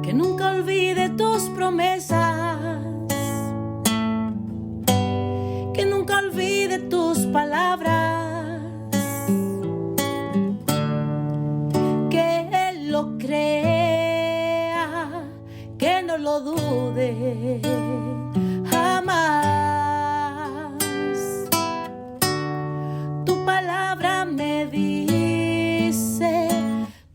que nunca olvide tus promesas, que nunca olvide tus palabras, que Él lo crea, que no lo dude jamás. Tu palabra me dice,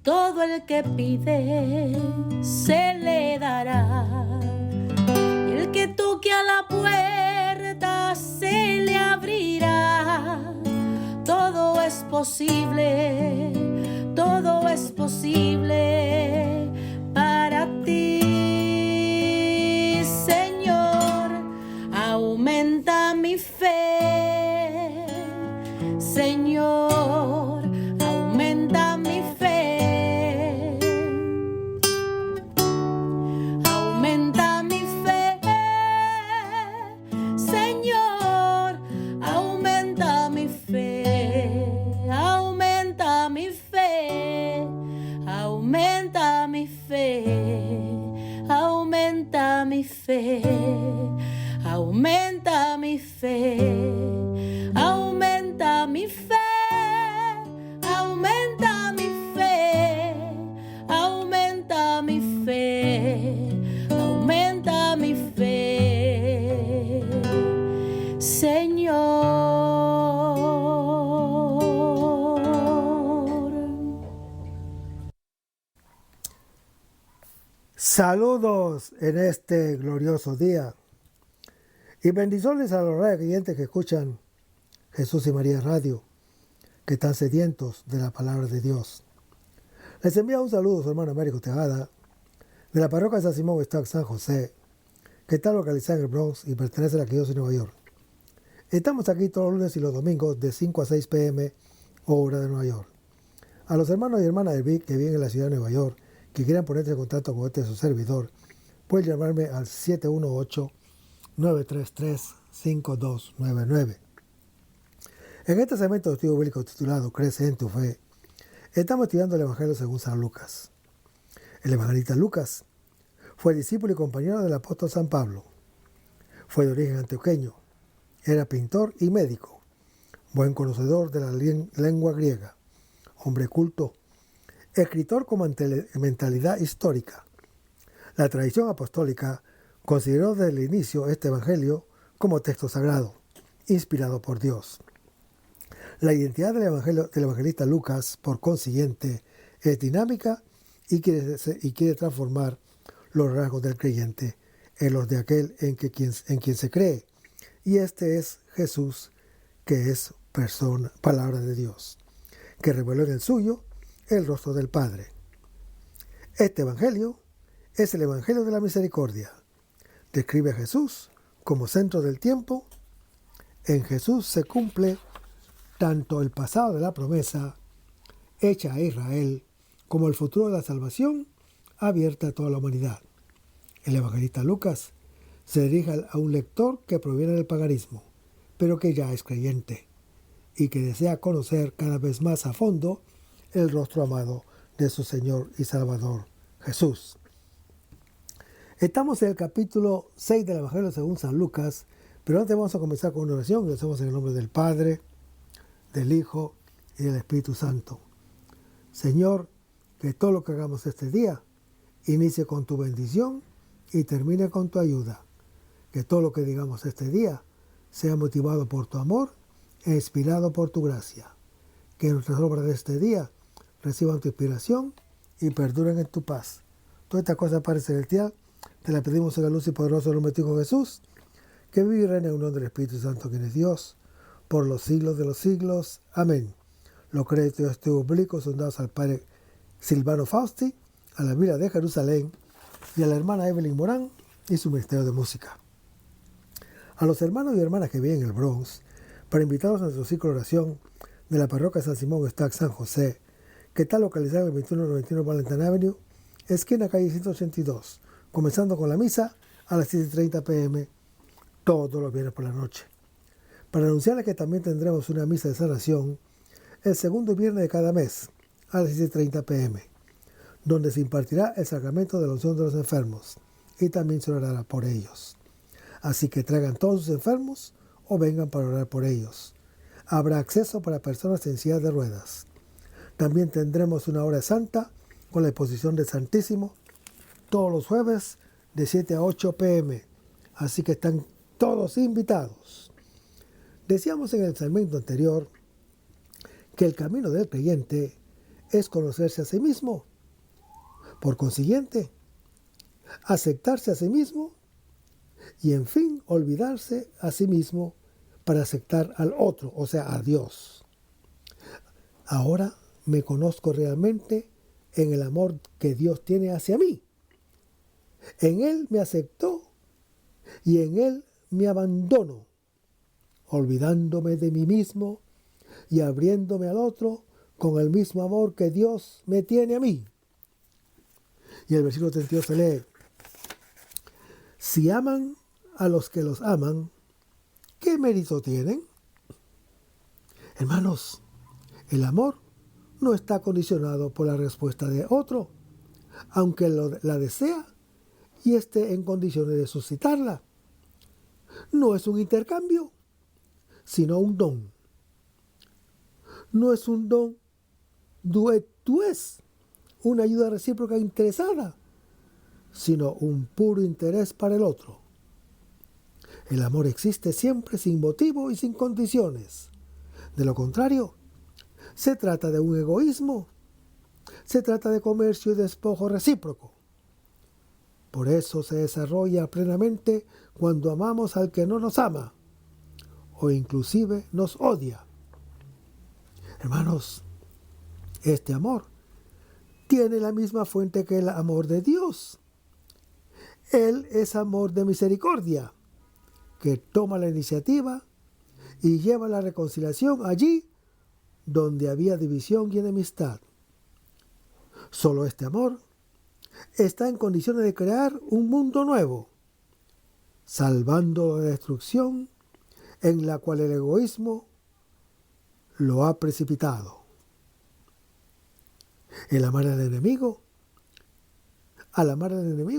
todo el que pide se le dará, y el que toque a la puerta se le abrirá. Todo es posible, todo es posible para ti, Señor. Aumenta mi fe, Señor, aumenta mi fe. Aumenta mi fe, Señor, aumenta mi fe. Aumenta mi fe, aumenta mi fe, aumenta mi fe, aumenta mi fe, aumenta mi fe, aumenta mi fe, aumenta mi fe, aumenta mi fe, Señor. Saludos en este glorioso día y bendiciones a los creyentes que escuchan Jesús y María Radio, que están sedientos de la palabra de Dios. Les envío un saludo a su hermano Américo Tejada, de la parroquia de San Simón Stock San José, que está localizada en el Bronx y pertenece a la Arquidiócesis de Nueva York. Estamos aquí todos los lunes y los domingos de 5 a 6 p.m. hora de Nueva York. A los hermanos y hermanas del VIC que viven en la ciudad de Nueva York, que quieran ponerse en contacto con su servidor, pueden llamarme al 718-933-5299. En este segmento de estudio bíblico titulado Crece en tu fe, estamos estudiando el Evangelio según San Lucas. El evangelista Lucas fue discípulo y compañero del apóstol San Pablo. Fue de origen antioqueño, era pintor y médico, buen conocedor de la lengua griega, hombre culto, escritor con mentalidad histórica. La tradición apostólica consideró desde el inicio este evangelio como texto sagrado, inspirado por Dios. La identidad del evangelista Lucas, por consiguiente, es dinámica y quiere transformar los rasgos del creyente en los de aquel en quien se cree. Y este es Jesús, que es palabra de Dios, que reveló en el suyo el rostro del Padre. Este evangelio es el evangelio de la misericordia. Describe a Jesús como centro del tiempo. En Jesús se cumple tanto el pasado de la promesa hecha a Israel como el futuro de la salvación abierta a toda la humanidad. El evangelista Lucas se dirige a un lector que proviene del paganismo, pero que ya es creyente y que desea conocer cada vez más a fondo el rostro amado de su Señor y Salvador, Jesús. Estamos en el capítulo 6 del Evangelio según San Lucas, pero antes vamos a comenzar con una oración. Lo hacemos en el nombre del Padre, del Hijo y del Espíritu Santo. Señor, que todo lo que hagamos este día inicie con tu bendición y termine con tu ayuda. Que todo lo que digamos este día sea motivado por tu amor e inspirado por tu gracia. Que nuestras obras de este día reciban tu inspiración y perduren en tu paz. Todas estas cosas, Padre Celestial, te las pedimos en la luz y poderoso nombre de tu Hijo Jesús, que vive y reina en unión del Espíritu Santo, quien es Dios, por los siglos de los siglos. Amén. Los créditos de este oblicuo son dados al Padre Silvano Fausti, a la Vila de Jerusalén y a la hermana Evelyn Morán y su ministerio de música. A los hermanos y hermanas que viven en el Bronx, para invitarlos a nuestro ciclo de oración de la parroquia San Simón Stock San José, que está localizada en el 2191 Valentine Avenue, esquina calle 182, comenzando con la misa a las 7:30 p.m. todos los viernes por la noche. Para anunciarles que también tendremos una misa de sanación el segundo viernes de cada mes a las 7:30 p.m. donde se impartirá el sacramento de la unción de los enfermos, y también se orará por ellos. Así que traigan todos sus enfermos o vengan para orar por ellos. Habrá acceso para personas en sillas de ruedas. También tendremos una hora santa con la exposición del Santísimo todos los jueves de 7 a 8 p.m. Así que están todos invitados. Decíamos en el segmento anterior que el camino del creyente es conocerse a sí mismo. Por consiguiente, aceptarse a sí mismo y en fin olvidarse a sí mismo para aceptar al otro, o sea, a Dios. Ahora me conozco realmente en el amor que Dios tiene hacia mí. En Él me aceptó y en Él me abandono, olvidándome de mí mismo y abriéndome al otro con el mismo amor que Dios me tiene a mí. Y el versículo 32 se lee: si aman a los que los aman, ¿qué mérito tienen? Hermanos, el amor no está condicionado por la respuesta de otro, aunque la desea y esté en condiciones de suscitarla. No es un intercambio, sino un don. No es un don du et tu es, una ayuda recíproca interesada, sino un puro interés para el otro. El amor existe siempre sin motivo y sin condiciones. De lo contrario, se trata de un egoísmo, se trata de comercio y despojo recíproco. Por eso se desarrolla plenamente cuando amamos al que no nos ama, o inclusive nos odia. Hermanos, este amor tiene la misma fuente que el amor de Dios. Él es amor de misericordia, que toma la iniciativa y lleva la reconciliación allí donde había división y enemistad. Solo este amor está en condiciones de crear un mundo nuevo, salvando la destrucción en la cual el egoísmo lo ha precipitado. El amar al enemigo,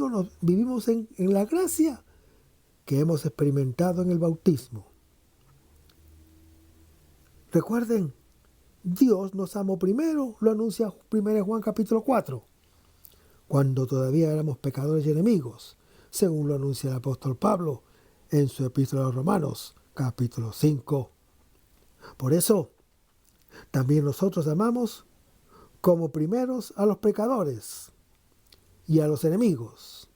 nos vivimos en la gracia que hemos experimentado en el bautismo. Recuerden, Dios nos amó primero, lo anuncia 1 Juan capítulo 4, cuando todavía éramos pecadores y enemigos, según lo anuncia el apóstol Pablo en su epístola a los Romanos, capítulo 5. Por eso, también nosotros amamos como primeros a los pecadores y a los enemigos,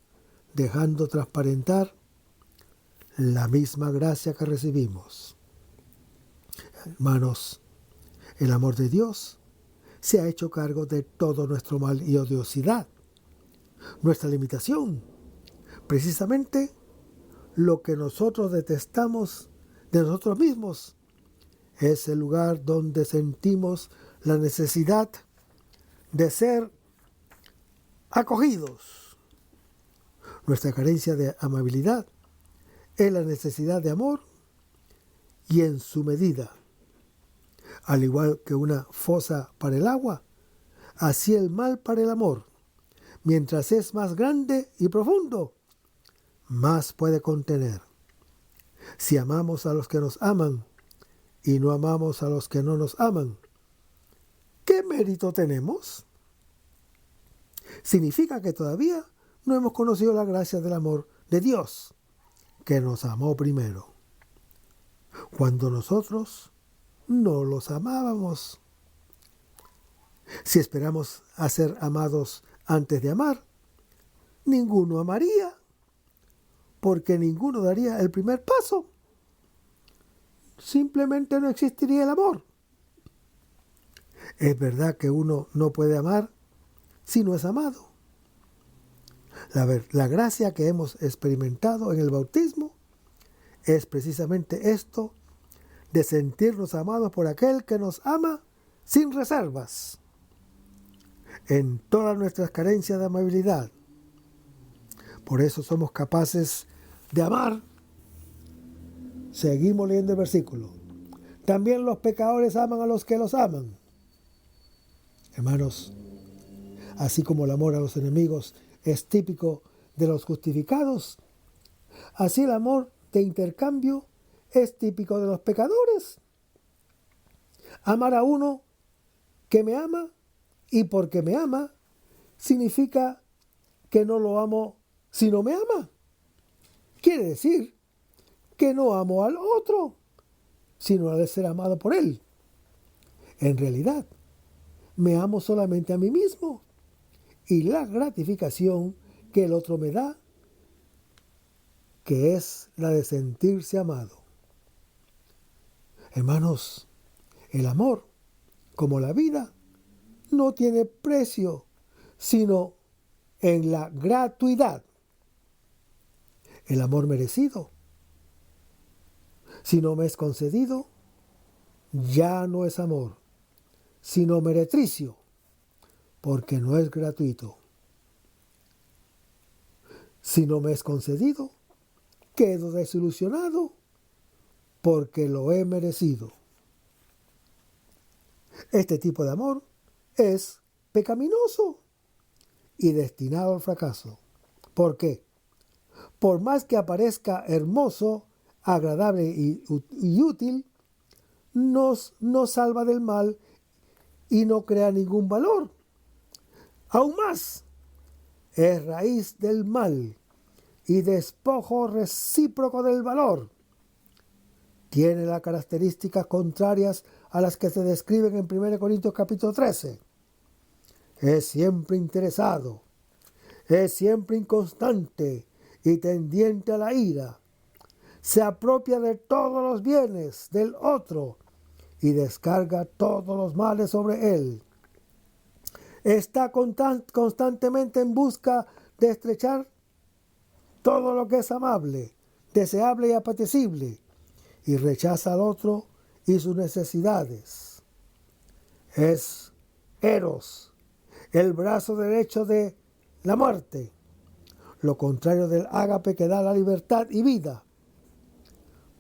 dejando transparentar la misma gracia que recibimos. Hermanos, el amor de Dios se ha hecho cargo de todo nuestro mal y odiosidad, nuestra limitación, precisamente lo que nosotros detestamos de nosotros mismos. Es el lugar donde sentimos la necesidad de ser acogidos. Nuestra carencia de amabilidad es la necesidad de amor y en su medida. Al igual que una fosa para el agua, así el mal para el amor. Mientras es más grande y profundo, más puede contener. Si amamos a los que nos aman y no amamos a los que no nos aman, ¿qué mérito tenemos? Significa que todavía no hemos conocido la gracia del amor de Dios, que nos amó primero, cuando nosotros no los amábamos. Si esperamos a ser amados antes de amar, ninguno amaría, porque ninguno daría el primer paso. Simplemente no existiría el amor. Es verdad que uno no puede amar si no es amado. La gracia que hemos experimentado en el bautismo es precisamente esto, de sentirnos amados por aquel que nos ama sin reservas, en todas nuestras carencias de amabilidad. Por eso somos capaces de amar. Seguimos leyendo el versículo. También los pecadores aman a los que los aman. Hermanos, Así como el amor a los enemigos es típico de los justificados, así el amor de intercambio es típico de los pecadores. Amar a uno que me ama y porque me ama significa que no lo amo si no me ama. Quiere decir que no amo al otro, sino al ser amado por él. En realidad, me amo solamente a mí mismo y la gratificación que el otro me da, que es la de sentirse amado. Hermanos, el amor, como la vida, no tiene precio, sino en la gratuidad. El amor merecido, si no me es concedido, ya no es amor, sino meretricio, porque no es gratuito. Si no me es concedido, quedo desilusionado, porque lo he merecido. Este tipo de amor es pecaminoso y destinado al fracaso. ¿Por qué? Por más que aparezca hermoso, agradable y útil, nos salva del mal y no crea ningún valor. Aún más, es raíz del mal y despojo recíproco del valor. Tiene las características contrarias a las que se describen en 1 Corintios capítulo 13. Es siempre interesado, es siempre inconstante y tendiente a la ira. Se apropia de todos los bienes del otro y descarga todos los males sobre él. Está constantemente en busca de estrechar todo lo que es amable, deseable y apetecible, y rechaza al otro y sus necesidades. Es Eros, el brazo derecho de la muerte, lo contrario del ágape que da la libertad y vida,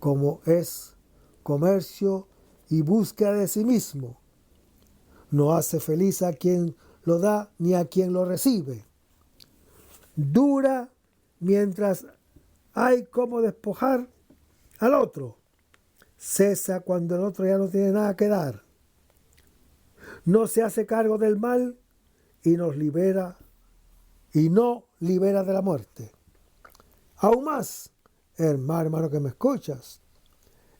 como es comercio y búsqueda de sí mismo. No hace feliz a quien lo da ni a quien lo recibe. Dura mientras hay como despojar al otro. Cesa cuando el otro ya no tiene nada que dar. No se hace cargo del mal y nos libera y no libera de la muerte. Aún más, hermano que me escuchas,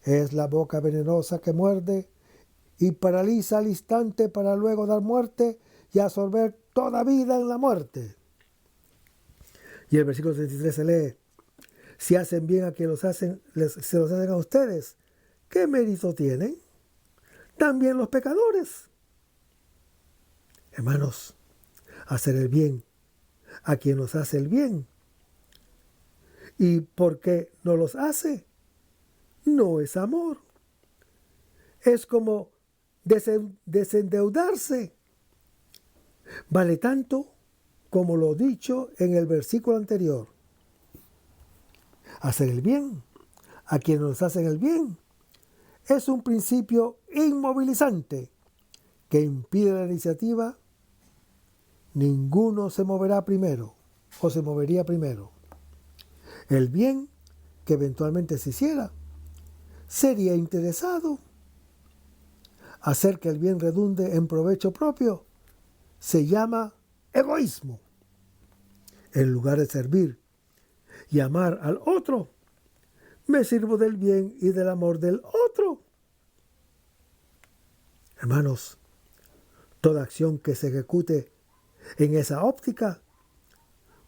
es la boca venenosa que muerde y paraliza al instante para luego dar muerte y absorber toda vida en la muerte. Y el versículo 33 se lee: si hacen bien a quien se los hacen a ustedes, ¿qué mérito tienen? También los pecadores. Hermanos, hacer el bien a quien nos hace el bien. ¿Y por qué no los hace? No es amor. Es como desendeudarse. Vale tanto como lo dicho en el versículo anterior. Hacer el bien a quienes nos hacen el bien es un principio inmovilizante que impide la iniciativa. Ninguno se moverá primero o se movería primero. El bien que eventualmente se hiciera sería interesado. Hacer que el bien redunde en provecho propio se llama egoísmo. En lugar de servir y amar al otro, me sirvo del bien y del amor del otro. Hermanos, toda acción que se ejecute en esa óptica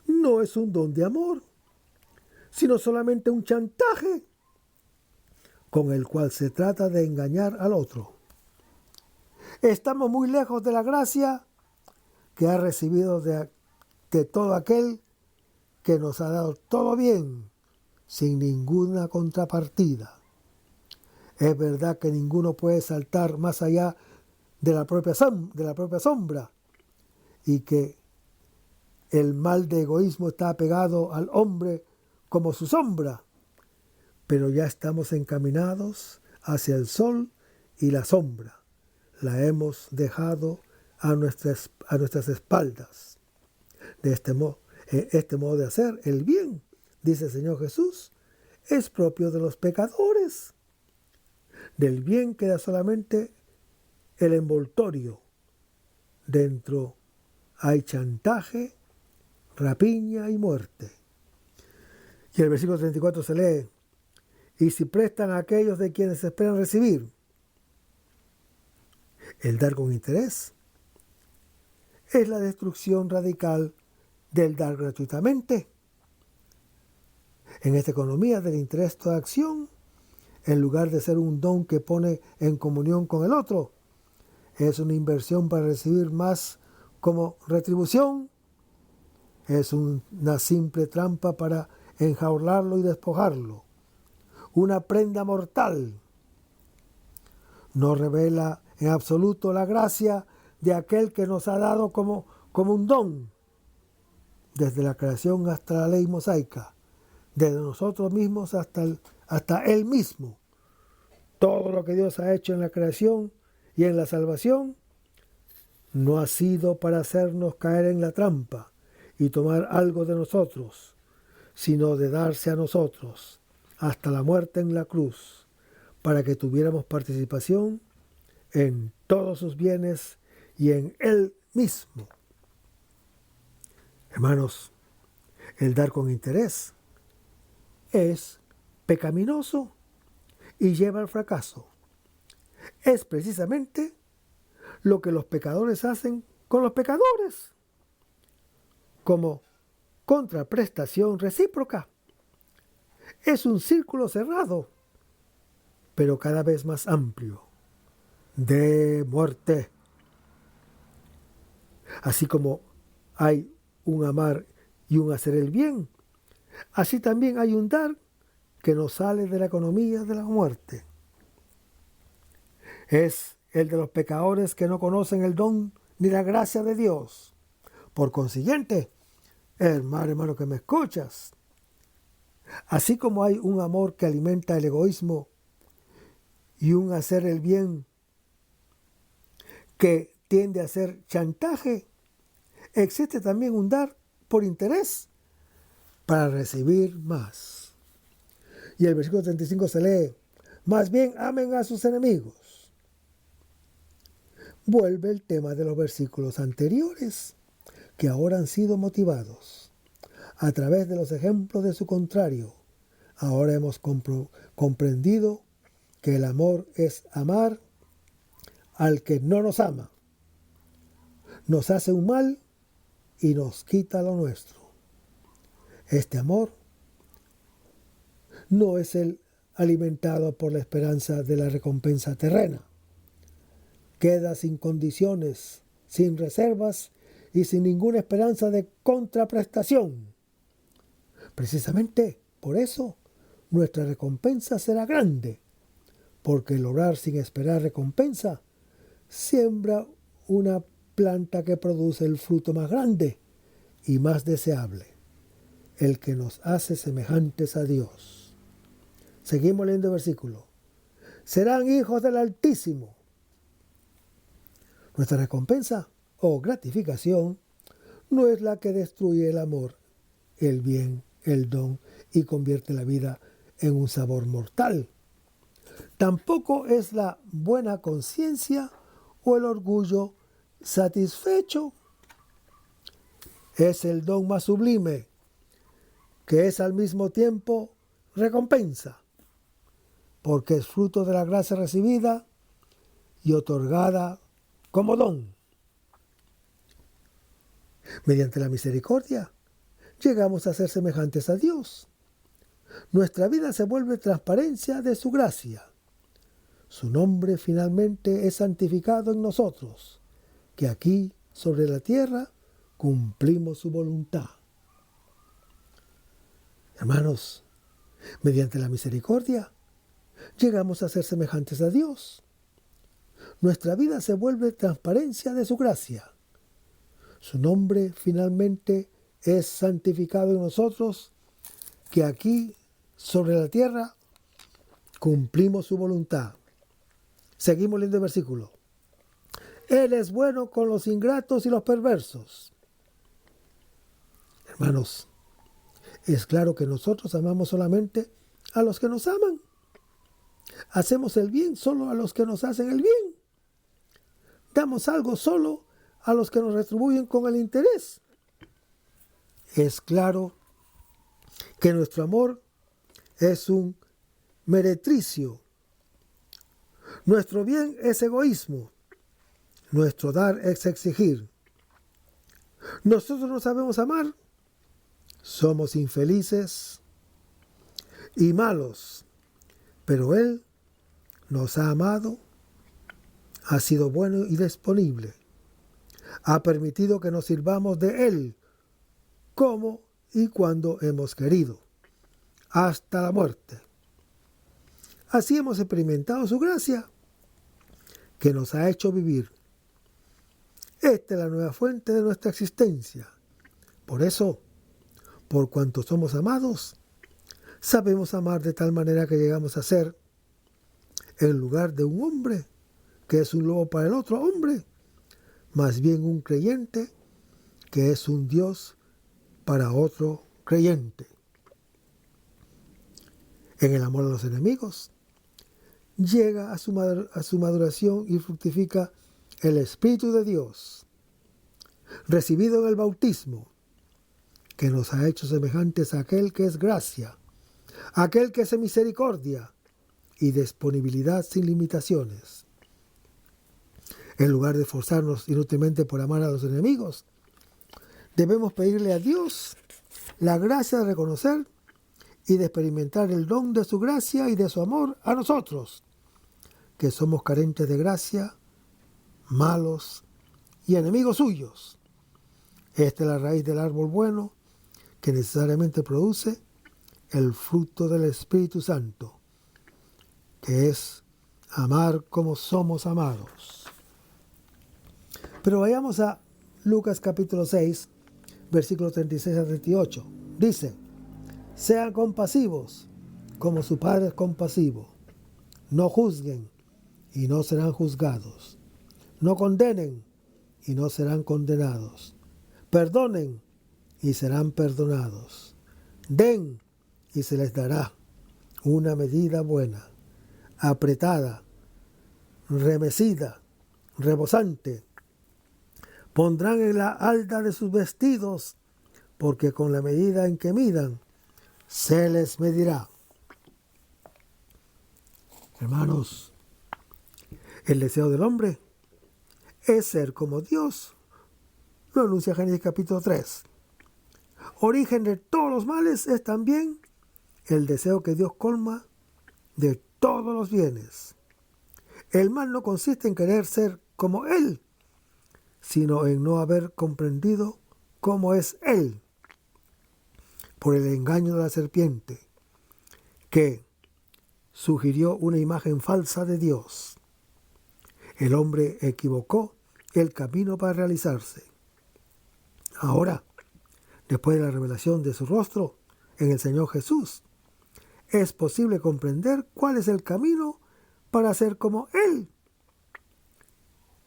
no es un don de amor, sino solamente un chantaje con el cual se trata de engañar al otro. Estamos muy lejos de la gracia que ha recibido de todo aquel que nos ha dado todo bien, sin ninguna contrapartida. Es verdad que ninguno puede saltar más allá de la propia sombra, y que el mal de egoísmo está pegado al hombre como su sombra, pero ya estamos encaminados hacia el sol y la sombra. La hemos dejado a nuestras espaldas. De este modo de hacer el bien, dice el Señor Jesús, es propio de los pecadores. Del bien queda solamente el envoltorio. Dentro hay chantaje, rapiña y muerte. Y el versículo 34 se lee: y si prestan a aquellos de quienes esperan recibir. El dar con interés es la destrucción radical del dar gratuitamente. En esta economía del interés toda acción, en lugar de ser un don que pone en comunión con el otro, es una inversión para recibir más como retribución. Es una simple trampa para enjaularlo y despojarlo. Una prenda mortal. No revela en absoluto la gracia de aquel que nos ha dado como un don, desde la creación hasta la ley mosaica, desde nosotros mismos hasta Él mismo. Todo lo que Dios ha hecho en la creación y en la salvación no ha sido para hacernos caer en la trampa y tomar algo de nosotros, sino de darse a nosotros hasta la muerte en la cruz, para que tuviéramos participación en todos sus bienes y en Él mismo. Hermanos, el dar con interés es pecaminoso y lleva al fracaso. Es precisamente lo que los pecadores hacen con los pecadores, como contraprestación recíproca. Es un círculo cerrado, pero cada vez más amplio, de muerte. Así como hay un amar y un hacer el bien, así también hay un dar que nos sale de la economía de la muerte. Es el de los pecadores que no conocen el don ni la gracia de Dios. Por consiguiente, hermano que me escuchas, así como hay un amor que alimenta el egoísmo y un hacer el bien que tiende a ser chantaje, existe también un dar por interés para recibir más. Y el versículo 35 se lee: más bien amen a sus enemigos. Vuelve el tema de los versículos anteriores, que ahora han sido motivados a través de los ejemplos de su contrario. Ahora hemos comprendido que el amor es amar al que no nos ama, nos hace un mal y nos quita lo nuestro. Este amor no es el alimentado por la esperanza de la recompensa terrena. Queda sin condiciones, sin reservas y sin ninguna esperanza de contraprestación. Precisamente por eso nuestra recompensa será grande, porque el orar sin esperar recompensa siembra una planta que produce el fruto más grande y más deseable, el que nos hace semejantes a Dios. Seguimos leyendo el versículo. Serán hijos del Altísimo. Nuestra recompensa o gratificación no es la que destruye el amor, el bien, el don y convierte la vida en un sabor mortal. Tampoco es la buena conciencia o el orgullo satisfecho. Es el don más sublime, que es al mismo tiempo recompensa, porque es fruto de la gracia recibida y otorgada como don. Mediante la misericordia, llegamos a ser semejantes a Dios. Nuestra vida se vuelve transparencia de su gracia. Su nombre finalmente es santificado en nosotros, que aquí, sobre la tierra, cumplimos su voluntad. Hermanos, mediante la misericordia, llegamos a ser semejantes a Dios. Nuestra vida se vuelve transparencia de su gracia. Su nombre finalmente es santificado en nosotros, que aquí, sobre la tierra, cumplimos su voluntad. Seguimos leyendo el versículo. Él es bueno con los ingratos y los perversos. Hermanos, es claro que nosotros amamos solamente a los que nos aman. Hacemos el bien solo a los que nos hacen el bien. Damos algo solo a los que nos retribuyen con el interés. Es claro que nuestro amor es un meretricio. Nuestro bien es egoísmo. Nuestro dar es exigir. Nosotros no sabemos amar. Somos infelices y malos. Pero Él nos ha amado, ha sido bueno y disponible. Ha permitido que nos sirvamos de Él como y cuando hemos querido, hasta la muerte. Así hemos experimentado su gracia, que nos ha hecho vivir. Esta es la nueva fuente de nuestra existencia. Por eso, por cuanto somos amados, sabemos amar de tal manera que llegamos a ser, en lugar de un hombre, que es un lobo para el otro hombre, más bien un creyente, que es un Dios para otro creyente. En el amor a los enemigos, llega a su maduración y fructifica el Espíritu de Dios, recibido en el bautismo, que nos ha hecho semejantes a aquel que es gracia, aquel que es misericordia y disponibilidad sin limitaciones. En lugar de esforzarnos inútilmente por amar a los enemigos, debemos pedirle a Dios la gracia de reconocer y de experimentar el don de su gracia y de su amor a nosotros, que somos carentes de gracia, malos y enemigos suyos. Esta es la raíz del árbol bueno que necesariamente produce el fruto del Espíritu Santo, que es amar como somos amados. Pero vayamos a Lucas capítulo 6, versículos 36 a 38. Dice: sean compasivos como su Padre es compasivo. No juzguen y no serán juzgados. No condenen y no serán condenados. Perdonen y serán perdonados. Den y se les dará una medida buena, apretada, remecida, rebosante. Pondrán en la alda de sus vestidos, porque con la medida en que midan, se les medirá. Hermanos, el deseo del hombre es ser como Dios. Lo anuncia Génesis capítulo 3. Origen de todos los males es también el deseo que Dios colma de todos los bienes. El mal no consiste en querer ser como Él, sino en no haber comprendido cómo es Él, por el engaño de la serpiente, que sugirió una imagen falsa de Dios. El hombre equivocó el camino para realizarse. Ahora, después de la revelación de su rostro en el Señor Jesús, es posible comprender cuál es el camino para ser como Él.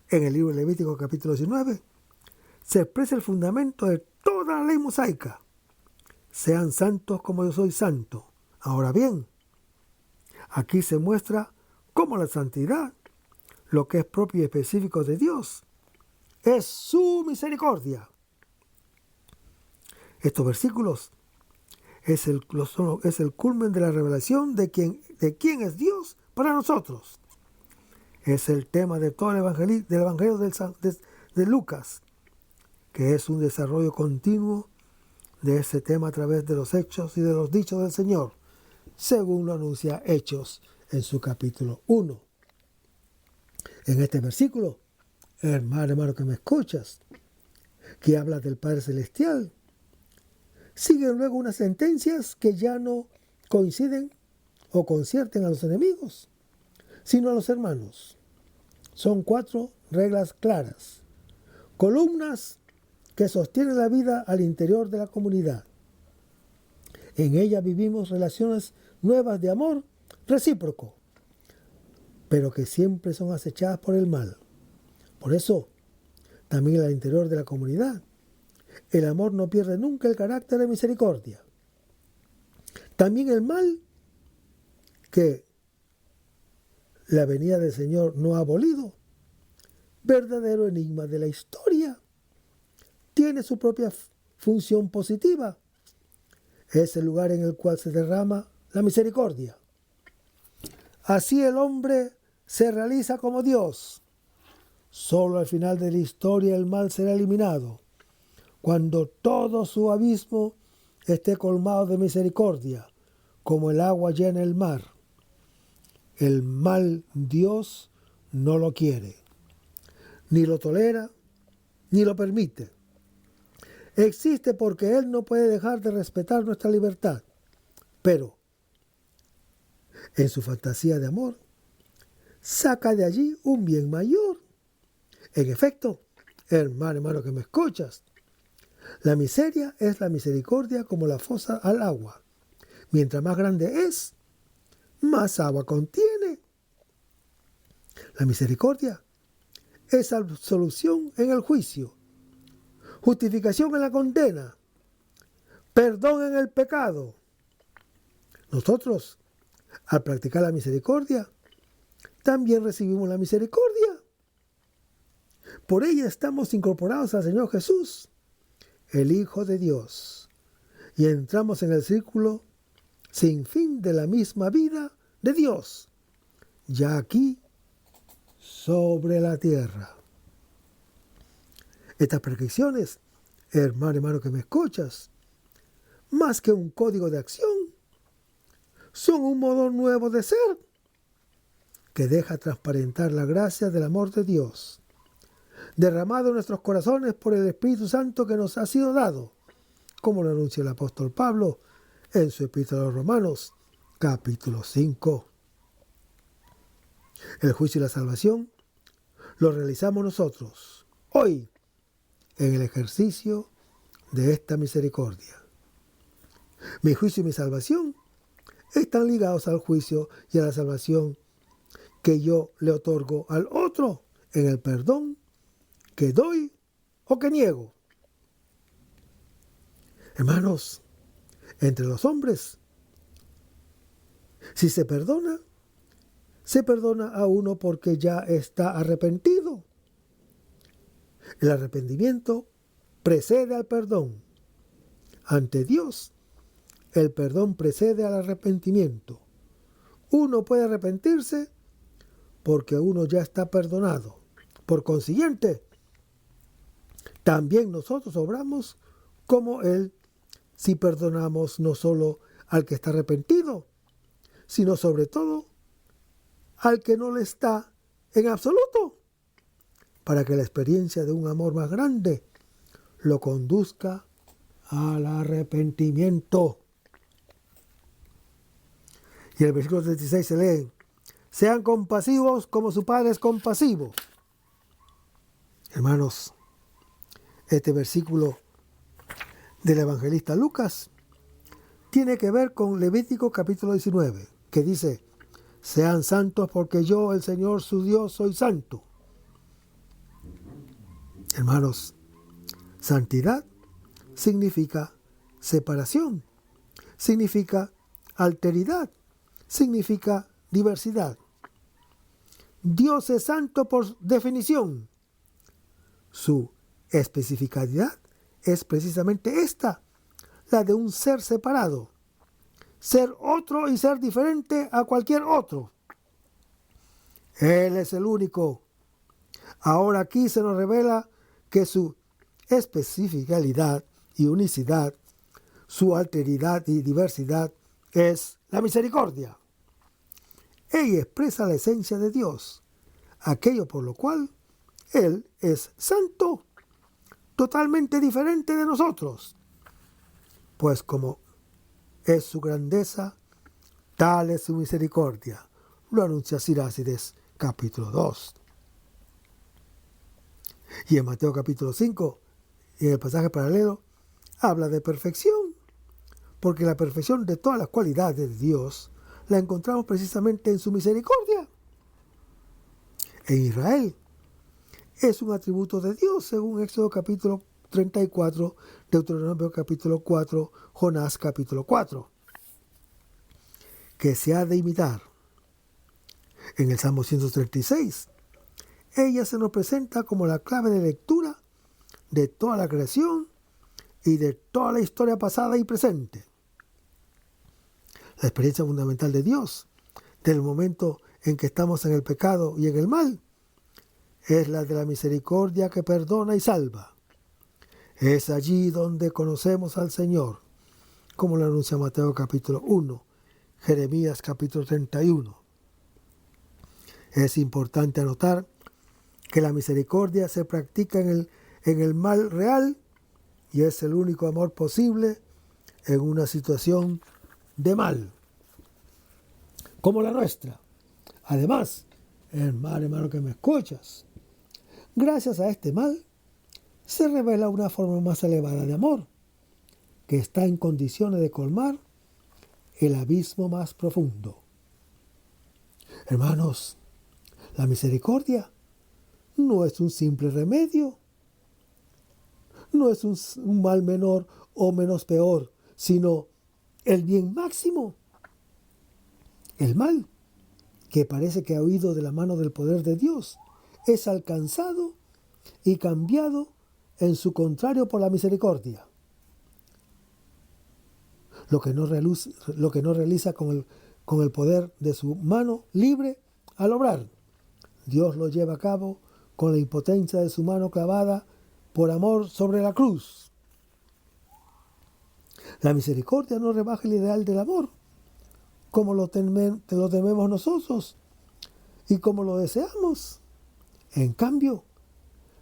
En el libro de Levítico capítulo 19 se expresa el fundamento de toda la ley mosaica. Sean santos como yo soy santo. Ahora bien, aquí se muestra cómo la santidad, lo que es propio y específico de Dios, es su misericordia. Estos versículos es el culmen de la revelación de quién es Dios para nosotros. Es el tema de todo el Evangelio de Lucas, que es un desarrollo continuo de ese tema a través de los hechos y de los dichos del Señor, según lo anuncia Hechos en su capítulo 1. En este versículo, hermano que me escuchas, que habla del Padre Celestial, siguen luego unas sentencias que ya no coinciden o concierten a los enemigos, sino a los hermanos. Son 4 reglas claras, columnas que sostienen la vida al interior de la comunidad. En ella vivimos relaciones nuevas de amor recíproco, pero que siempre son acechadas por el mal. Por eso, también al interior de la comunidad, el amor no pierde nunca el carácter de misericordia. También el mal que la venida del Señor no ha abolido, verdadero enigma de la historia, tiene su propia función positiva. Es el lugar en el cual se derrama la misericordia. Así el hombre se realiza como Dios. Solo al final de la historia el mal será eliminado, cuando todo su abismo esté colmado de misericordia, como el agua llena el mar. El mal Dios no lo quiere, ni lo tolera, ni lo permite. Existe porque Él no puede dejar de respetar nuestra libertad, pero en su fantasía de amor, saca de allí un bien mayor. En efecto, hermano que me escuchas, la miseria es la misericordia como la fosa al agua. Mientras más grande es, más agua contiene. La misericordia es absolución en el juicio, justificación en la condena, perdón en el pecado. Nosotros, al practicar la misericordia, también recibimos la misericordia. Por ella estamos incorporados al Señor Jesús, el Hijo de Dios, y entramos en el círculo sin fin de la misma vida de Dios, ya aquí sobre la tierra. Estas prescripciones, hermano que me escuchas, más que un código de acción, son un modo nuevo de ser que deja transparentar la gracia del amor de Dios, derramado en nuestros corazones por el Espíritu Santo que nos ha sido dado, como lo anuncia el apóstol Pablo en su Epístola a los Romanos, capítulo 5. El juicio y la salvación lo realizamos nosotros, hoy, en el ejercicio de esta misericordia. Mi juicio y mi salvación están ligados al juicio y a la salvación que yo le otorgo al otro en el perdón que doy o que niego. Hermanos, entre los hombres, si se perdona a uno porque ya está arrepentido. El arrepentimiento precede al perdón. Ante Dios, el perdón precede al arrepentimiento. Uno puede arrepentirse porque uno ya está perdonado. Por consiguiente, también nosotros obramos como Él si perdonamos no solo al que está arrepentido, sino sobre todo al que no le está en absoluto, para que la experiencia de un amor más grande lo conduzca al arrepentimiento. Y el versículo 36 se lee: sean compasivos como su Padre es compasivo. Hermanos, este versículo del evangelista Lucas tiene que ver con Levítico capítulo 19, que dice: sean santos porque yo, el Señor su Dios, soy santo. Hermanos, santidad significa separación, significa alteridad, significa diversidad. Dios es santo por definición. Su especificidad es precisamente esta, la de un ser separado, ser otro y ser diferente a cualquier otro. Él es el único. Ahora aquí se nos revela que su especificalidad y unicidad, su alteridad y diversidad es la misericordia. Ella expresa la esencia de Dios, aquello por lo cual Él es santo, totalmente diferente de nosotros. Pues como es su grandeza, tal es su misericordia. Lo anuncia Sirácides capítulo 2. Y en Mateo capítulo 5, y en el pasaje paralelo, habla de perfección, porque la perfección de todas las cualidades de Dios la encontramos precisamente en su misericordia. En Israel, es un atributo de Dios, según Éxodo capítulo 34, Deuteronomio capítulo 4, Jonás capítulo 4, que se ha de imitar. En el Salmo 136, ella se nos presenta como la clave de lectura de toda la creación y de toda la historia pasada y presente. La experiencia fundamental de Dios, del momento en que estamos en el pecado y en el mal, es la de la misericordia que perdona y salva. Es allí donde conocemos al Señor, como lo anuncia Mateo capítulo 1, Jeremías capítulo 31. Es importante anotar que la misericordia se practica en el mal real y es el único amor posible en una situación de mal, como la nuestra. Además, hermano que me escuchas, gracias a este mal se revela una forma más elevada de amor, que está en condiciones de colmar el abismo más profundo. Hermanos, la misericordia no es un simple remedio, no es un mal menor o menos peor, sino el bien máximo. El mal, que parece que ha huido de la mano del poder de Dios, es alcanzado y cambiado en su contrario por la misericordia. Lo que no realiza con el poder de su mano libre al obrar, Dios lo lleva a cabo con la impotencia de su mano clavada por amor sobre la cruz. La misericordia no rebaja el ideal del amor, como lo tememos nosotros y como lo deseamos. En cambio,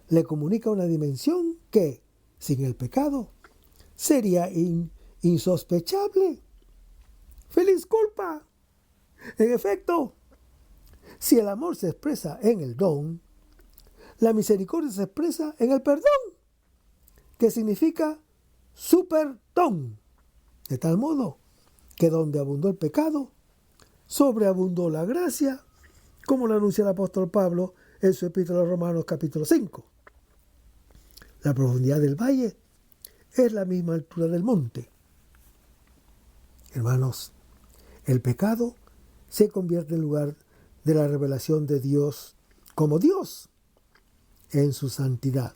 le comunica una dimensión que, sin el pecado, sería insospechable. ¡Feliz culpa! En efecto, si el amor se expresa en el don, la misericordia se expresa en el perdón, que significa superdón. De tal modo que donde abundó el pecado, sobreabundó la gracia, como lo anuncia el apóstol Pablo en su epístola a Romanos capítulo 5. La profundidad del valle es la misma altura del monte. Hermanos, el pecado se convierte en lugar de la revelación de Dios como Dios en su santidad,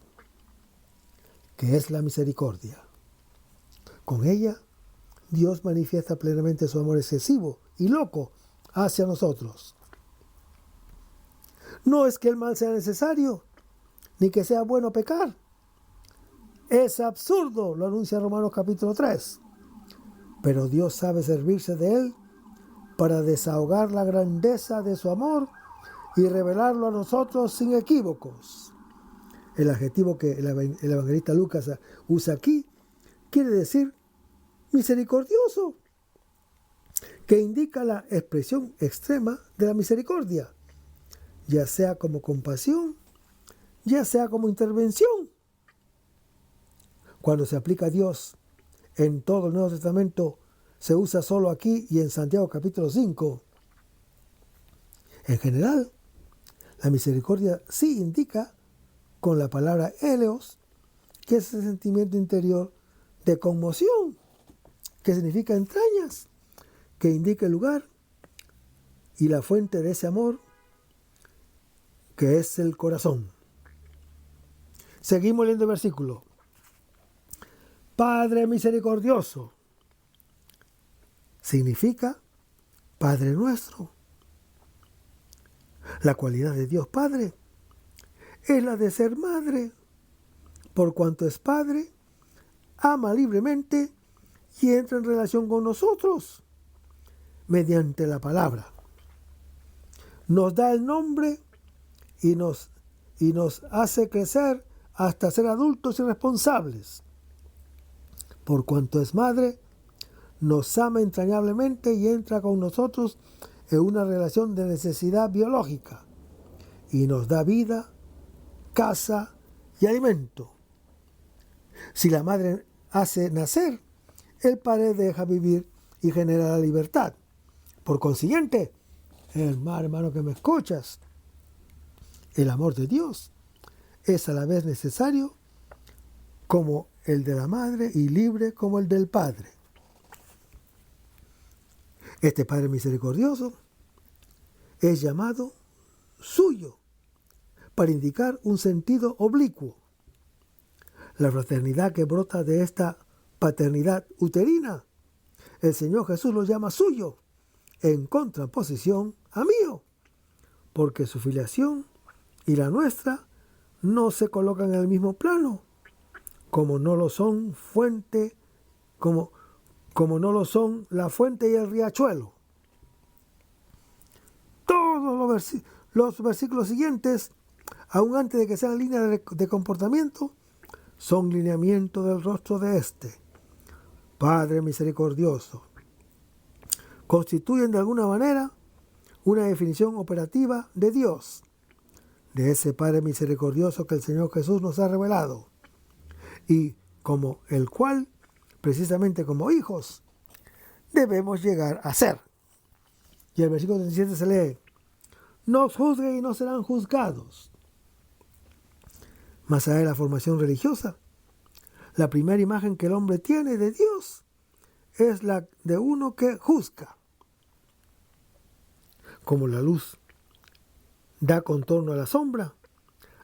que es la misericordia. Con ella, Dios manifiesta plenamente su amor excesivo y loco hacia nosotros. No es que el mal sea necesario, ni que sea bueno pecar. Es absurdo, lo anuncia Romanos capítulo 3. Pero Dios sabe servirse de él para desahogar la grandeza de su amor y revelarlo a nosotros sin equívocos. El adjetivo que el evangelista Lucas usa aquí quiere decir misericordioso, que indica la expresión extrema de la misericordia, ya sea como compasión, ya sea como intervención. Cuando se aplica a Dios en todo el Nuevo Testamento, se usa solo aquí y en Santiago capítulo 5. En general, la misericordia sí indica con la palabra eleos, que es el sentimiento interior de conmoción, que significa entrañas, que indica el lugar y la fuente de ese amor, que es el corazón. Seguimos leyendo el versículo. Padre misericordioso significa Padre nuestro. La cualidad de Dios Padre es la de ser madre, por cuanto es Padre, ama libremente y entra en relación con nosotros mediante la palabra. Nos da el nombre y nos hace crecer hasta ser adultos y responsables. Por cuanto es madre, nos ama entrañablemente y entra con nosotros en una relación de necesidad biológica y nos da vida, casa y alimento. Si la madre hace nacer, el padre deja vivir y genera la libertad. Por consiguiente, hermano que me escuchas, el amor de Dios es a la vez necesario como el de la madre y libre como el del padre. Este Padre misericordioso es llamado suyo para indicar un sentido oblicuo. La fraternidad que brota de esta paternidad uterina, el Señor Jesús lo llama suyo, en contraposición a mío, porque su filiación y la nuestra no se colocan en el mismo plano, como no lo son la fuente y el riachuelo. Todos los versículos siguientes, aun antes de que sean líneas de comportamiento, son lineamientos del rostro de este Padre misericordioso. Constituyen de alguna manera una definición operativa de Dios, de ese Padre misericordioso que el Señor Jesús nos ha revelado, y como el cual, precisamente como hijos, debemos llegar a ser. Y el versículo 37 se lee: no os juzguen y no serán juzgados. Más allá de la formación religiosa, la primera imagen que el hombre tiene de Dios es la de uno que juzga. Como la luz da contorno a la sombra,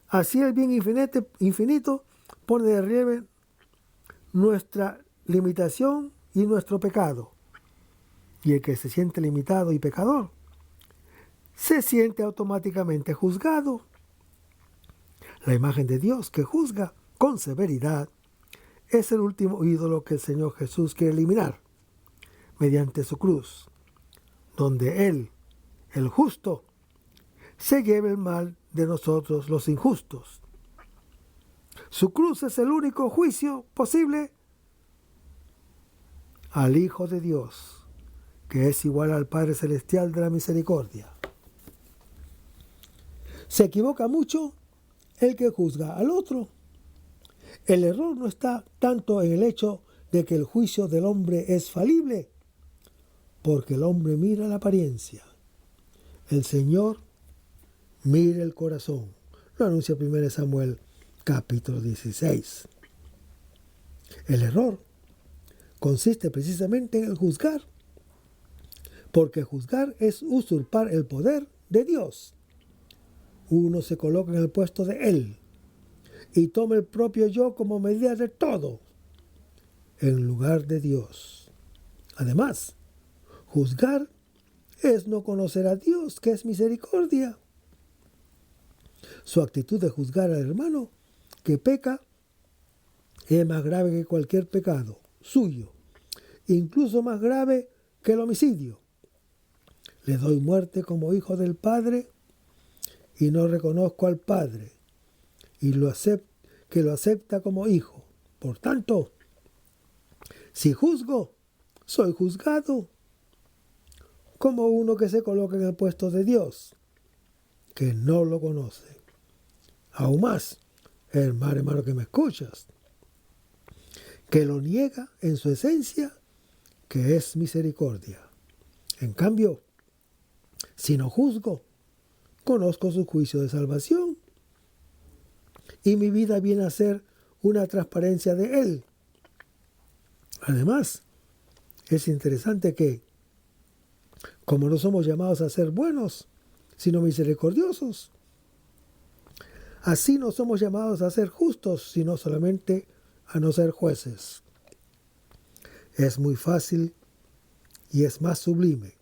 así el bien infinito pone de relieve nuestra limitación y nuestro pecado. Y el que se siente limitado y pecador, se siente automáticamente juzgado. La imagen de Dios que juzga con severidad es el último ídolo que el Señor Jesús quiere eliminar mediante su cruz, donde Él, el justo, se lleve el mal de nosotros los injustos. Su cruz es el único juicio posible al Hijo de Dios, que es igual al Padre Celestial de la Misericordia. Se equivoca mucho el que juzga al otro. El error no está tanto en el hecho de que el juicio del hombre es falible, porque el hombre mira la apariencia. El Señor mira el corazón. Lo anuncia 1 Samuel capítulo 16. El error consiste precisamente en el juzgar, porque juzgar es usurpar el poder de Dios. Uno se coloca en el puesto de Él y toma el propio yo como medida de todo, en lugar de Dios. Además, juzgar es no conocer a Dios, que es misericordia. Su actitud de juzgar al hermano que peca es más grave que cualquier pecado suyo, incluso más grave que el homicidio. Le doy muerte como hijo del Padre y no reconozco al Padre y que lo acepta como hijo. Por tanto, si juzgo, soy juzgado como uno que se coloca en el puesto de Dios, que no lo conoce. Aún más, hermano que me escuchas, que lo niega en su esencia, que es misericordia. En cambio, si no juzgo, conozco su juicio de salvación y mi vida viene a ser una transparencia de Él. Además, es interesante que, como no somos llamados a ser buenos, sino misericordiosos, así no somos llamados a ser justos, sino solamente a no ser jueces. Es muy fácil y es más sublime.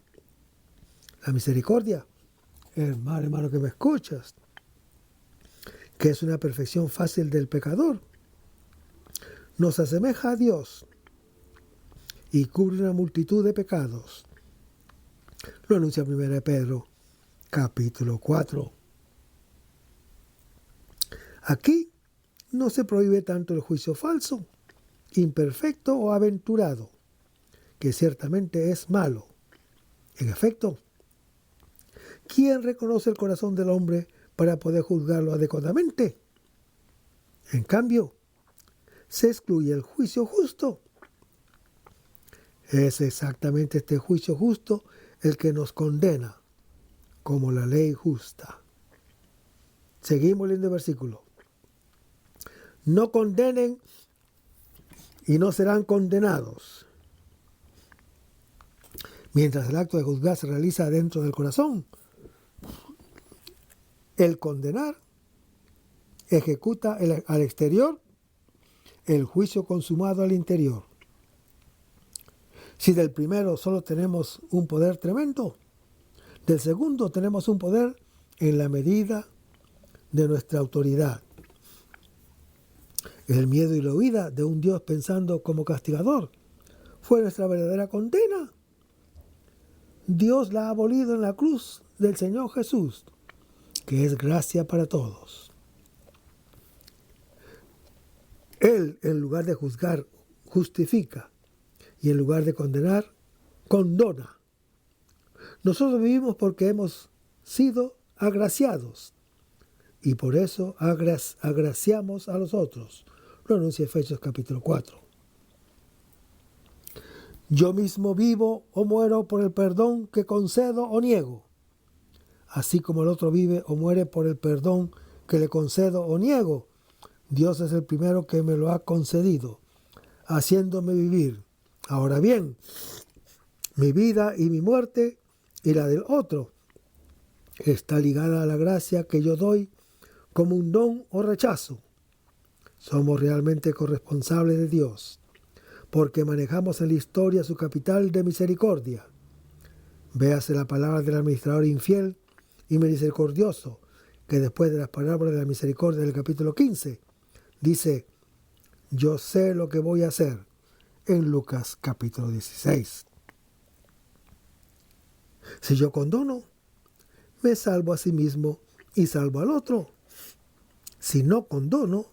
La misericordia, hermano que me escuchas, que es una perfección fácil del pecador, nos asemeja a Dios y cubre una multitud de pecados. Lo anuncia 1 Pedro, capítulo 4. Aquí no se prohíbe tanto el juicio falso, imperfecto o aventurado, que ciertamente es malo. En efecto, ¿quién reconoce el corazón del hombre para poder juzgarlo adecuadamente? En cambio, se excluye el juicio justo. Es exactamente este juicio justo el que nos condena, como la ley justa. Seguimos leyendo el versículo. No condenen y no serán condenados. Mientras el acto de juzgar se realiza dentro del corazón, el condenar ejecuta al exterior el juicio consumado al interior. Si del primero solo tenemos un poder tremendo, del segundo tenemos un poder en la medida de nuestra autoridad. El miedo y la huida de un Dios pensando como castigador fue nuestra verdadera condena. Dios la ha abolido en la cruz del Señor Jesús, que es gracia para todos. Él, en lugar de juzgar, justifica, y en lugar de condenar, condona. Nosotros vivimos porque hemos sido agraciados, y por eso agraciamos a los otros. Lo anuncia Efesios capítulo 4. Yo mismo vivo o muero por el perdón que concedo o niego, así como el otro vive o muere por el perdón que le concedo o niego. Dios es el primero que me lo ha concedido, haciéndome vivir. Ahora bien, mi vida y mi muerte y la del otro está ligada a la gracia que yo doy como un don o rechazo. Somos realmente corresponsables de Dios, porque manejamos en la historia su capital de misericordia. Véase la palabra del administrador infiel y misericordioso, que después de las palabras de la misericordia del capítulo 15, dice, yo sé lo que voy a hacer, en Lucas capítulo 16. Si yo condono, me salvo a sí mismo y salvo al otro. Si no condono,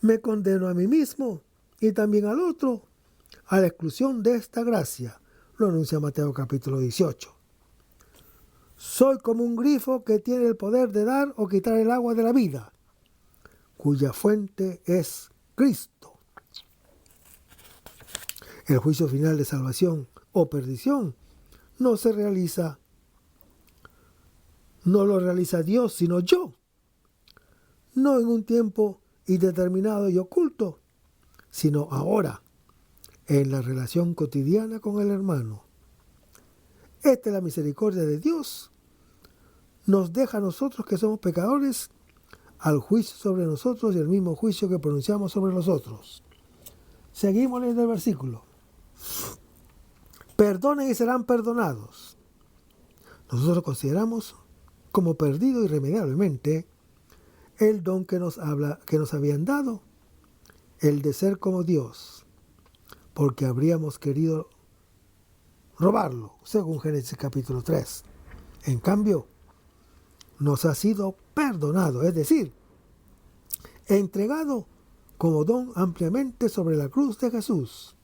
me condeno a mí mismo y también al otro, a la exclusión de esta gracia. Lo anuncia Mateo capítulo 18. Soy como un grifo que tiene el poder de dar o quitar el agua de la vida, cuya fuente es Cristo. El juicio final de salvación o perdición no lo realiza Dios, sino yo. No en un tiempo indeterminado y oculto, sino ahora, en la relación cotidiana con el hermano. Esta es la misericordia de Dios. Nos deja a nosotros que somos pecadores al juicio sobre nosotros y el mismo juicio que pronunciamos sobre los otros. Seguimos leyendo el versículo. Perdonen y serán perdonados. Nosotros consideramos como perdido irremediablemente el don que nos habían dado, el de ser como Dios, porque habríamos querido robarlo, según Génesis capítulo 3. En cambio, nos ha sido perdonado, es decir, entregado como don ampliamente sobre la cruz de Jesús.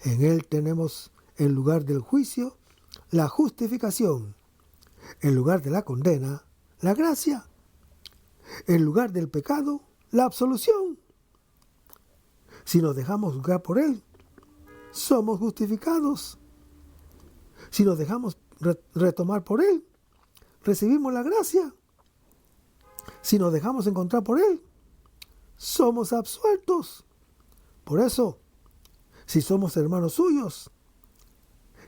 En él tenemos, en lugar del juicio, la justificación, en lugar de la condena, la gracia, en lugar del pecado, la absolución. Si nos dejamos juzgar por él, somos justificados. Si nos dejamos retomar por él, recibimos la gracia. Si nos dejamos encontrar por él, somos absueltos. Por eso, si somos hermanos suyos,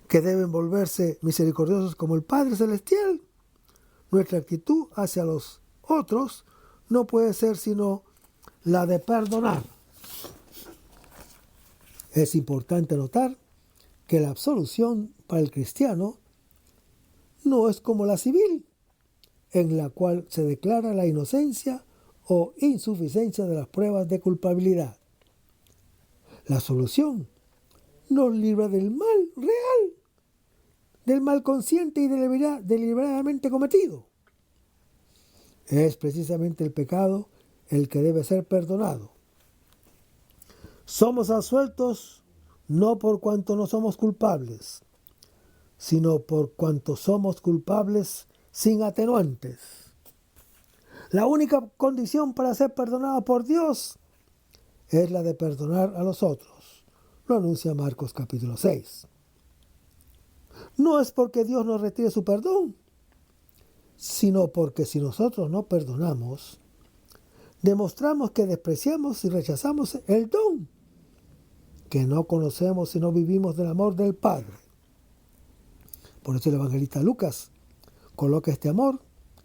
que deben volverse misericordiosos como el Padre Celestial, nuestra actitud hacia los otros no puede ser sino la de perdonar. Es importante notar que la absolución para el cristiano no es como la civil, en la cual se declara la inocencia o insuficiencia de las pruebas de culpabilidad. La absolución nos libra del mal real, del mal consciente y deliberadamente cometido. Es precisamente el pecado el que debe ser perdonado. Somos absueltos no por cuanto no somos culpables, sino por cuanto somos culpables sin atenuantes. La única condición para ser perdonado por Dios es la de perdonar a los otros. Lo anuncia Marcos capítulo 6. No es porque Dios nos retire su perdón, sino porque si nosotros no perdonamos, demostramos que despreciamos y rechazamos el don que no conocemos si no vivimos del amor del Padre. Por eso el evangelista Lucas coloca este amor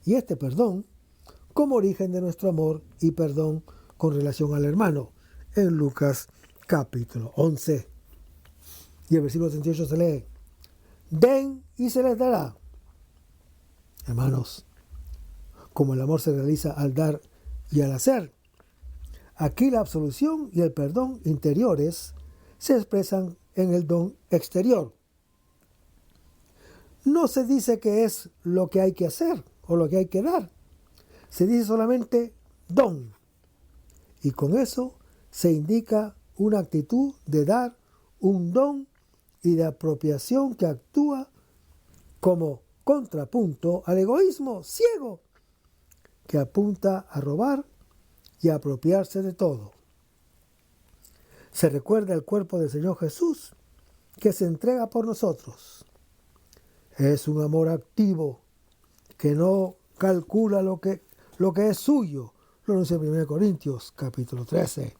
y este perdón como origen de nuestro amor y perdón con relación al hermano en Lucas capítulo 11. Y el versículo 38 se lee: den y se les dará. Hermanos, como el amor se realiza al dar y al hacer, aquí la absolución y el perdón interiores se expresan en el don exterior. No se dice que es lo que hay que hacer o lo que hay que dar. Se dice solamente don. Y con eso se indica una actitud de dar un don y de apropiación que actúa como contrapunto al egoísmo ciego que apunta a robar y a apropiarse de todo. Se recuerda el cuerpo del Señor Jesús que se entrega por nosotros. Es un amor activo que no calcula lo que es suyo. Lo anuncia en 1 Corintios capítulo 13.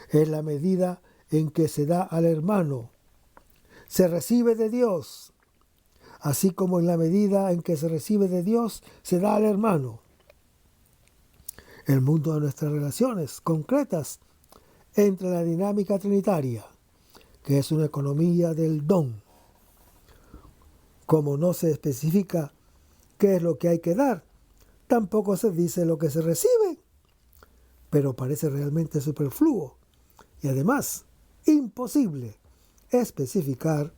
Es la medida en que se da al hermano. Se recibe de Dios, así como en la medida en que se recibe de Dios se da al hermano. El mundo de nuestras relaciones concretas entre la dinámica trinitaria, que es una economía del don. Como no se especifica qué es lo que hay que dar, tampoco se dice lo que se recibe, pero parece realmente superfluo y además imposible especificar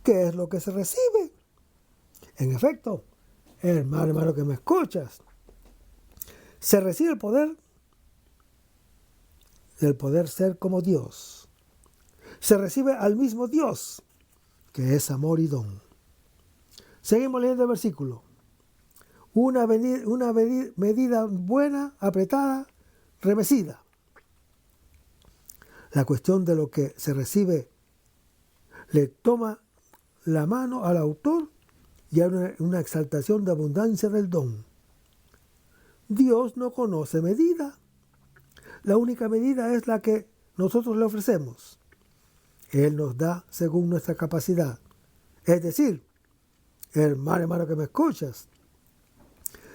qué es lo que se recibe. En efecto, hermano que me escuchas, se recibe el poder del poder ser como Dios. Se recibe al mismo Dios, que es amor y don. Seguimos leyendo el versículo. Una medida buena, apretada, remecida. La cuestión de lo que se recibe le toma la mano al autor y hay una exaltación de abundancia del don. Dios no conoce medida. La única medida es la que nosotros le ofrecemos. Él nos da según nuestra capacidad. Es decir, hermano que me escuchas,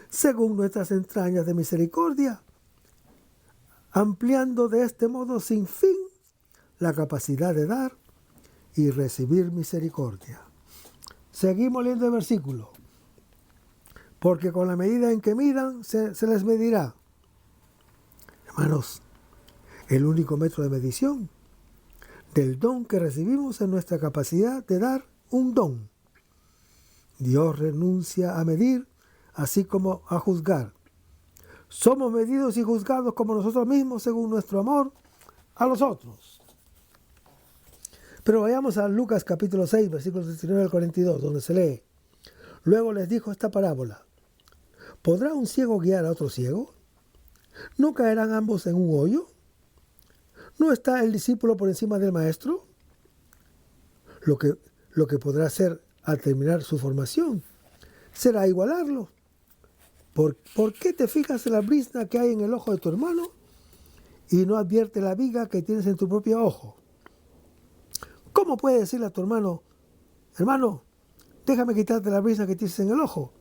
según nuestras entrañas de misericordia, ampliando de este modo sin fin la capacidad de dar y recibir misericordia. Seguimos leyendo el versículo. Porque con la medida en que midan, se les medirá. Hermanos, el único metro de medición del don que recibimos es nuestra capacidad de dar un don. Dios renuncia a medir, así como a juzgar. Somos medidos y juzgados como nosotros mismos según nuestro amor a los otros. Pero vayamos a Lucas capítulo 6, versículos 19 al 42, donde se lee: luego les dijo esta parábola: ¿podrá un ciego guiar a otro ciego? ¿No caerán ambos en un hoyo? ¿No está el discípulo por encima del maestro? Lo que podrá hacer al terminar su formación será igualarlo. ¿Por qué te fijas en la brizna que hay en el ojo de tu hermano y no advierte la viga que tienes en tu propio ojo? ¿Cómo puedes decirle a tu hermano: hermano, déjame quitarte la brizna que tienes en el ojo,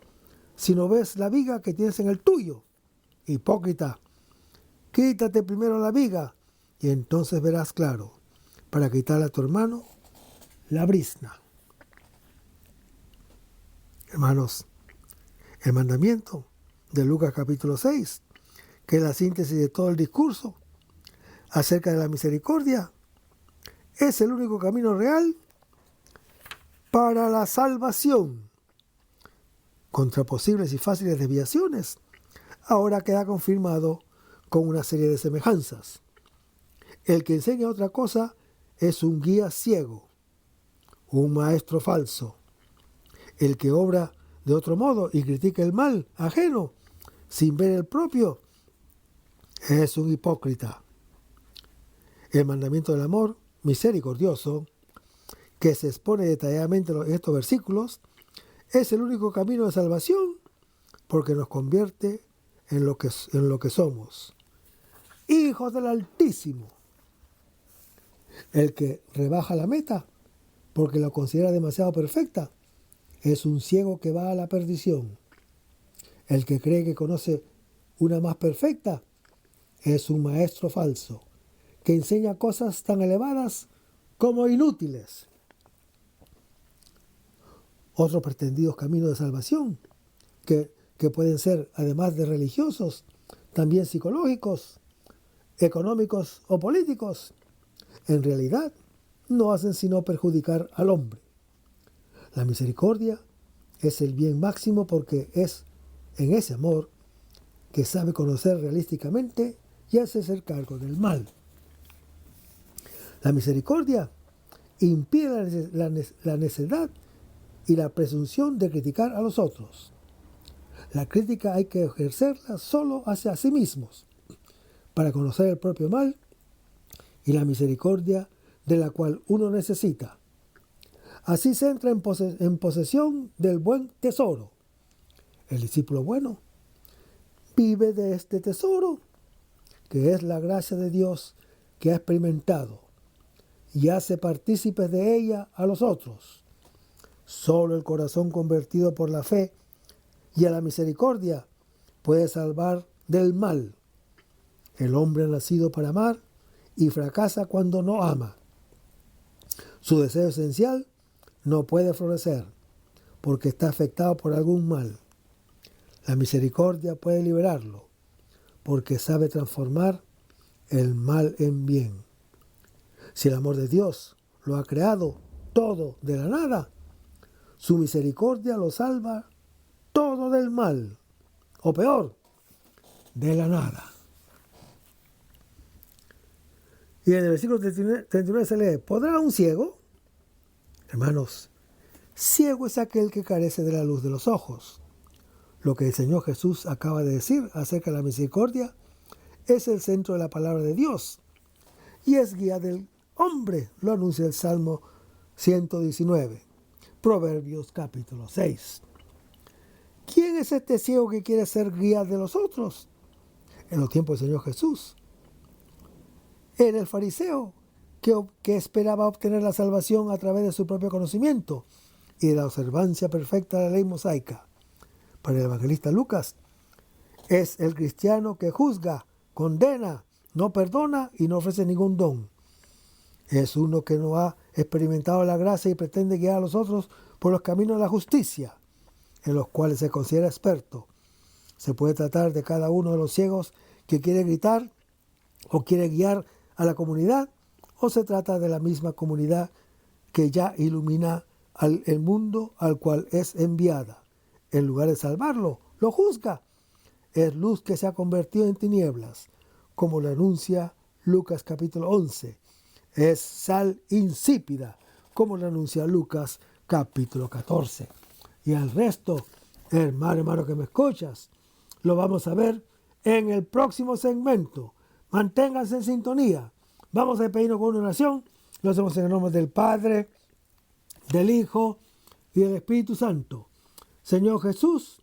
si no ves la viga que tienes en el tuyo? Hipócrita, quítate primero la viga y entonces verás claro para quitarle a tu hermano la brizna. Hermanos, el mandamiento de Lucas capítulo 6, que es la síntesis de todo el discurso acerca de la misericordia, es el único camino real para la salvación. Contra posibles y fáciles desviaciones, ahora queda confirmado con una serie de semejanzas. El que enseña otra cosa es un guía ciego, un maestro falso. El que obra de otro modo y critica el mal ajeno sin ver el propio es un hipócrita. El mandamiento del amor misericordioso, que se expone detalladamente en estos versículos, es el único camino de salvación porque nos convierte en lo que somos. Hijos del Altísimo. El que rebaja la meta porque la considera demasiado perfecta es un ciego que va a la perdición. El que cree que conoce una más perfecta es un maestro falso que enseña cosas tan elevadas como inútiles. Otros pretendidos caminos de salvación que pueden ser, además de religiosos, también psicológicos, económicos o políticos, en realidad no hacen sino perjudicar al hombre. La misericordia es el bien máximo porque es en ese amor que sabe conocer realísticamente y hacerse cargo del mal. La misericordia impide la necedad y la presunción de criticar a los otros. La crítica hay que ejercerla solo hacia sí mismos, para conocer el propio mal y la misericordia de la cual uno necesita. Así se entra en posesión del buen tesoro. El discípulo bueno vive de este tesoro, que es la gracia de Dios que ha experimentado, y hace partícipes de ella a los otros. Solo el corazón convertido por la fe y a la misericordia puede salvar del mal. El hombre ha nacido para amar y fracasa cuando no ama. Su deseo esencial no puede florecer porque está afectado por algún mal. La misericordia puede liberarlo porque sabe transformar el mal en bien. Si el amor de Dios lo ha creado todo de la nada, su misericordia lo salva todo del mal, o peor, de la nada. Y en el versículo 39 se lee, ¿podrá un ciego? Hermanos, ciego es aquel que carece de la luz de los ojos. Lo que el Señor Jesús acaba de decir acerca de la misericordia es el centro de la palabra de Dios y es guía del hombre, lo anuncia el Salmo 119, Proverbios capítulo 6. ¿Quién es este ciego que quiere ser guía de los otros? En los tiempos del Señor Jesús era el fariseo que esperaba obtener la salvación a través de su propio conocimiento y de la observancia perfecta de la ley mosaica. Para el evangelista Lucas, es el cristiano que juzga, condena, no perdona y no ofrece ningún don. Es uno que no ha experimentado la gracia y pretende guiar a los otros por los caminos de la justicia, en los cuales se considera experto. Se puede tratar de cada uno de los ciegos que quiere gritar o quiere guiar a la comunidad, o se trata de la misma comunidad que ya ilumina el mundo al cual es enviada. En lugar de salvarlo, lo juzga. Es luz que se ha convertido en tinieblas, como lo anuncia Lucas capítulo 11. Es sal insípida, como lo anuncia Lucas capítulo 14. Y el resto, hermano que me escuchas, lo vamos a ver en el próximo segmento. Manténganse en sintonía. Vamos a despedirnos con una oración. Lo hacemos en el nombre del Padre, del Hijo y del Espíritu Santo. Señor Jesús,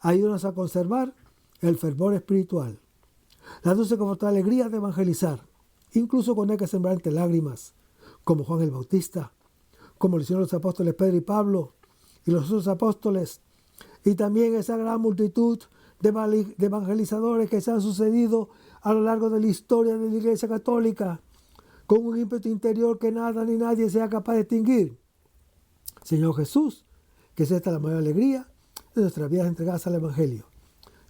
ayúdanos a conservar el fervor espiritual, la dulce y confortable alegría de evangelizar, incluso cuando hay que sembrar entre lágrimas, como Juan el Bautista, como lo hicieron los apóstoles Pedro y Pablo y los otros apóstoles, y también esa gran multitud de evangelizadores que se han sucedido a lo largo de la historia de la Iglesia Católica, con un ímpetu interior que nada ni nadie sea capaz de extinguir. Señor Jesús, que es esta la mayor alegría de nuestras vidas entregadas al Evangelio.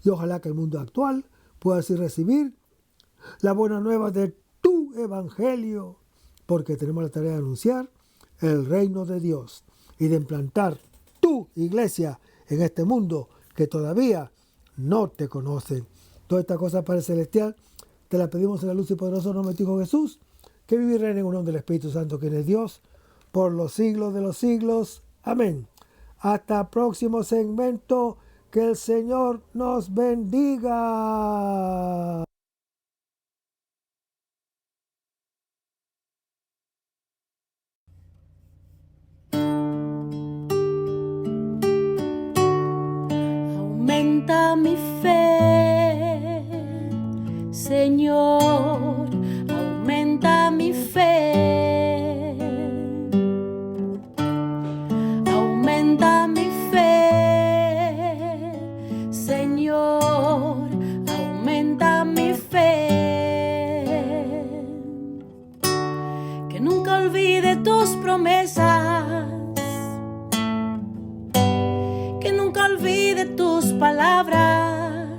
Y ojalá que el mundo actual pueda así recibir la buena nueva de tu Evangelio, porque tenemos la tarea de anunciar el reino de Dios y de implantar tu iglesia en este mundo que todavía no te conocen. Toda esta cosa, Padre Celestial, te la pedimos en la luz y poderoso nombre de tu Hijo Jesús, que vive y reina en unión del Espíritu Santo, quien es Dios, por los siglos de los siglos. Amén. Hasta el próximo segmento. Que el Señor nos bendiga. Aumenta mi fe promesas, que nunca olvide tus palabras,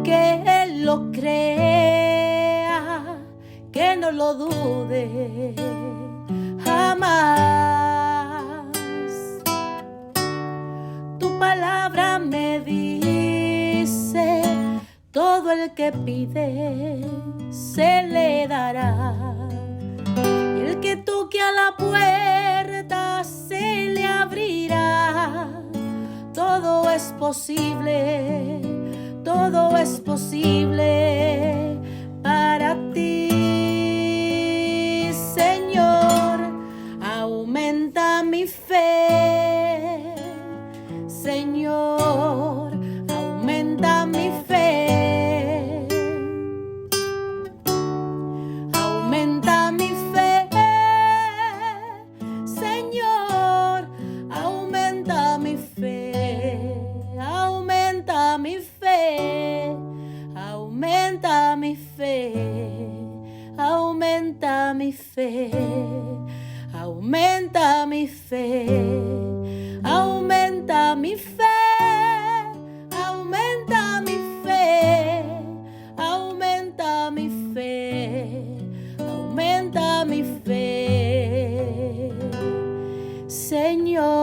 que Él lo crea, que no lo dude jamás. Tu palabra me dice: todo el que pide se le dará, y el que toque a la puerta se le abrirá. Todo es posible, todo es posible para ti, Señor. Aumenta mi fe, Señor, aumenta mi fe. Aumenta mi fe, Señor, aumenta mi fe. Aumenta mi fe, aumenta mi fe, aumenta mi fe, aumenta mi fe, aumenta mi fe, aumenta mi fe, aumenta mi fe, aumenta mi fe, Señor.